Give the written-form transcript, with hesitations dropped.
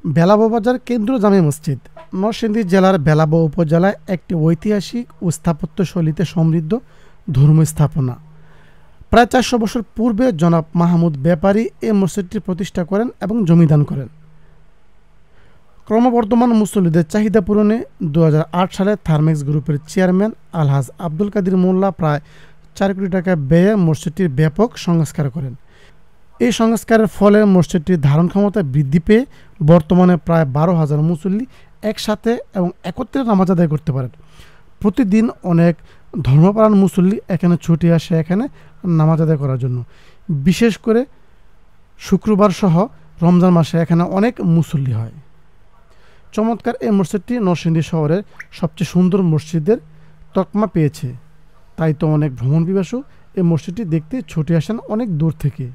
বেলাবো বাজার কেন্দ্রীয় জামে মসজিদ নরসিংদী জেলার বেলাবো উপজেলায় একটি ঐতিহাসিক ও স্থাপত্যশৈলীতে সমৃদ্ধ ধর্মীয় স্থাপনা। প্রায় ৪০০ বছর পূর্বে জনাব মাহমুদ ব্যাপারী এই মসজিদটি প্রতিষ্ঠা করেন এবং জমিদান করেন। ক্রমবর্ধমান মুসল্লিদের চাহিদা পূরণে ২০০৮ সালে থার্মেক্স গ্রুপের চেয়ারম্যান আলহাজ আব্দুল কাদির মোল্লা প্রায় ৪ কোটি টাকা ব্যয়ে মসজিদটির ব্যাপক সংস্কার করেন। এই সংস্কারের ফলে মসজিদটির ধারণ ক্ষমতা বৃদ্ধি পেয়ে বর্তমানে প্রায় ১২,০০০ মুসল্লি একসাথে এবং একত্রে নামাজ আদায় করতে পারেন। প্রতিদিন অনেক ধর্মপ্রাণ মুসল্লি এখানে ছুটে আসে এখানে নামাজ আদায় করার জন্য। বিশেষ করে শুক্রবার সহ রমজান মাসে এখানে অনেক মুসল্লি হয়। চমৎকার এই মসজিদটি নরসিংদী শহরের সবচেয়ে সুন্দর মসজিদের তকমা পেয়েছে। তাই তো অনেক ভ্রমণ পিপাসু এই মসজিদটি দেখতে ছুটে আসেন অনেক দূর থেকে।